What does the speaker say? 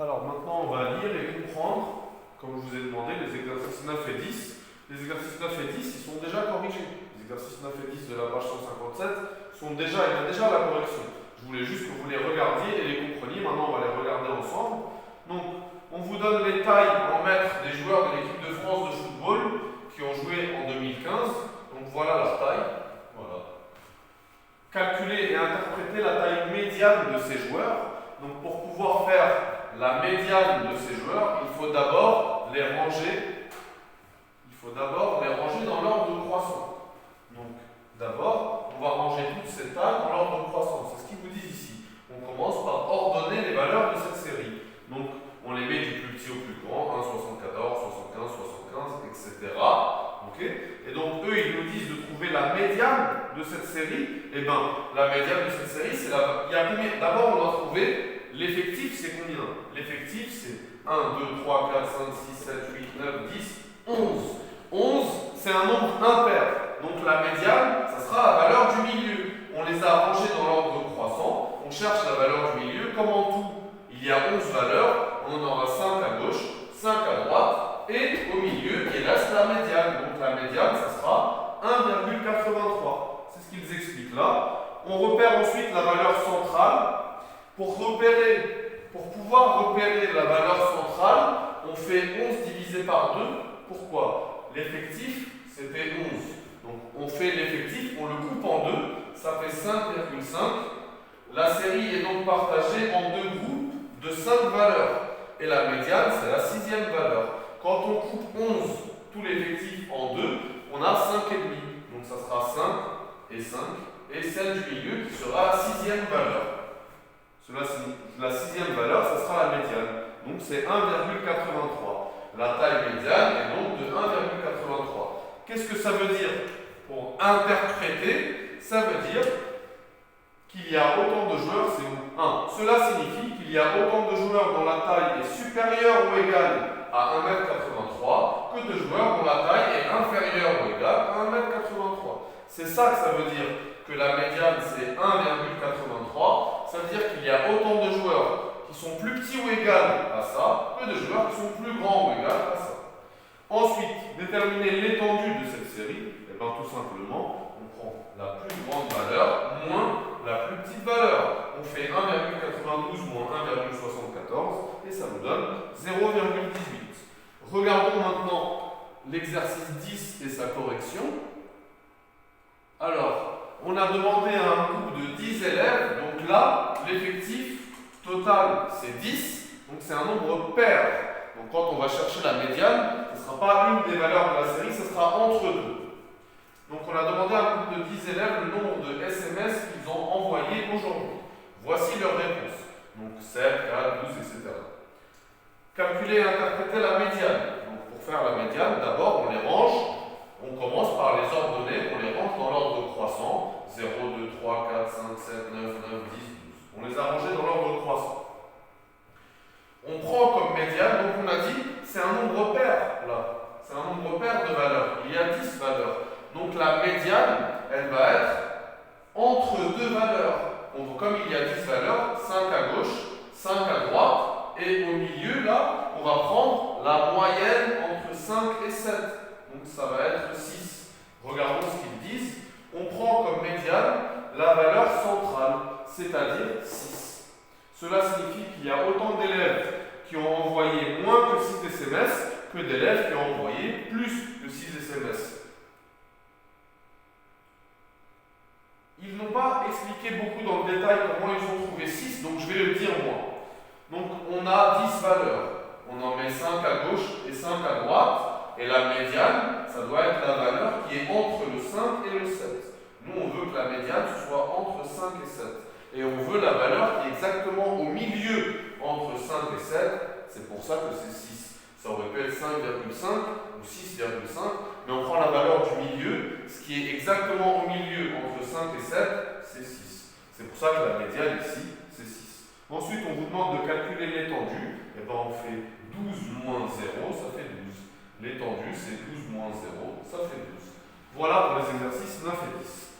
Alors maintenant, on va lire et comprendre, comme je vous ai demandé, les exercices 9 et 10. Les exercices 9 et 10, ils sont déjà corrigés. Les exercices 9 et 10 de la page 157 il y a déjà la correction. Je voulais juste que vous les regardiez et les compreniez. Maintenant, on va les regarder ensemble. Donc, on vous donne les tailles en mètres des joueurs de l'équipe de France de football qui ont joué en 2015. Donc, voilà leur taille. Voilà. Calculer et interpréter la taille médiane de ces joueurs. Donc, pour pouvoir faire la médiane de ces joueurs, il faut d'abord les ranger. Dans l'ordre croissant. Donc, d'abord, on va ranger toutes ces tailles dans l'ordre croissant. C'est ce qu'ils vous disent ici. On commence par ordonner les valeurs de cette série. Donc, on les met du plus petit au plus grand, 1, 74, 75, etc. Okay. Et donc, eux, ils nous disent de trouver la médiane de cette série. Eh bien, la médiane de cette série, c'est il y a combien? D'abord, on doit trouver l'effectif, c'est combien? L'effectif, c'est 1, 2, 3, 4, 5, 6, 7, 8, 9, 10, 11. 11, c'est un nombre impair. Donc la médiane, ça sera la valeur du milieu. On les a rangés dans l'ordre croissant. On cherche la valeur du milieu. Comme en tout, il y a 11 valeurs. On en aura 5 à gauche, 5 à droite. Et au milieu, il reste la médiane. Donc la médiane, ça sera 1,83. C'est ce qu'ils expliquent là. On repère ensuite la valeur centrale. Pour pouvoir repérer la valeur centrale, on fait 11 divisé par 2. Pourquoi? L'effectif, c'était 11. Donc, on fait l'effectif, on le coupe en deux, ça fait 5,5. La série est donc partagée en deux groupes de 5 valeurs. Et la médiane, c'est la 6e valeur. Quand on coupe 11, tout l'effectif en deux, on a 5,5. Donc, ça sera 5 et 5. Et celle du milieu qui sera la 6e valeur. La 6e valeur, ça sera la médiane. Donc, c'est 1,83. La taille médiane est donc de 1,83. Qu'est-ce que ça veut dire? Pour interpréter, ça veut dire qu'il y a autant de joueurs, c'est 1. Cela signifie qu'il y a autant de joueurs dont la taille est supérieure ou égale à 1,83 m que de joueurs dont la taille est inférieure ou égale à 1,83 m. C'est ça que ça veut dire, que la médiane c'est 1,83. Ça veut dire qu'il y a autant de joueurs qui sont plus petits ou égales à ça que de joueurs qui sont plus grands ou égales à ça. Ensuite, déterminer l'étendue de cette série. Et bien tout simplement, on prend la plus grande valeur moins la plus petite valeur. On fait 1,92 moins 1,74 et ça nous donne 0,18. Regardons maintenant l'exercice 10 et sa correction. Alors, on a demandé à un groupe de 10 élèves, donc là, l'effectif total c'est 10, donc c'est un nombre pair. Donc quand on va chercher la médiane, ce ne sera pas une des valeurs de la série, ce sera entre deux. Donc on a demandé à un groupe de 10 élèves le nombre de SMS qu'ils ont envoyés aujourd'hui. Voici leurs réponses. Donc 7, 4, 12, etc. Calculer et interpréter la médiane. Donc pour faire la médiane, d'abord on les range. On commence par les ordonner, on les range dans l'ordre croissant. 0, 2, 3, 4, 5, 7, 9, 9, 10, 12. On les a rangés dans l'ordre croissant. On prend comme médiane, donc on a dit, c'est un nombre pair, là. C'est un nombre pair de valeurs. Il y a 10 valeurs. Donc la médiane, elle va être entre deux valeurs. Donc comme il y a 10 valeurs, 5 à gauche, 5 à droite, et au milieu, là, on va prendre la moyenne entre 5 et 7. Donc ça va être 6. Regardons ce qu'ils disent. On prend comme médiane la valeur centrale, c'est-à-dire 6. Cela signifie qu'il y a autant d'élèves qui ont envoyé moins que 6 SMS que d'élèves qui ont envoyé plus que 6 SMS. Ils n'ont pas expliqué beaucoup dans le détail comment ils ont trouvé 6, donc je vais le dire moi. Donc on a 10 valeurs. On en met 5 à gauche et 5 à droite. Et la médiane, ça doit être la valeur qui est entre le 5 et le 7. Nous, on veut que la médiane soit entre 5 et 7. Et on veut la valeur qui est exactement au milieu entre 5 et 7. C'est pour ça que c'est 6. Ça aurait pu être 5,5 ou 6,5. Mais on prend la valeur du milieu. Ce qui est exactement au milieu entre 5 et 7, c'est 6. C'est pour ça que la médiane ici, c'est 6. Ensuite, on vous demande de calculer l'étendue. Et bien, on fait 12 moins 0, ça fait 12. L'étendue, c'est 12 moins 0, ça fait 12. Voilà pour les exercices 9 et 10.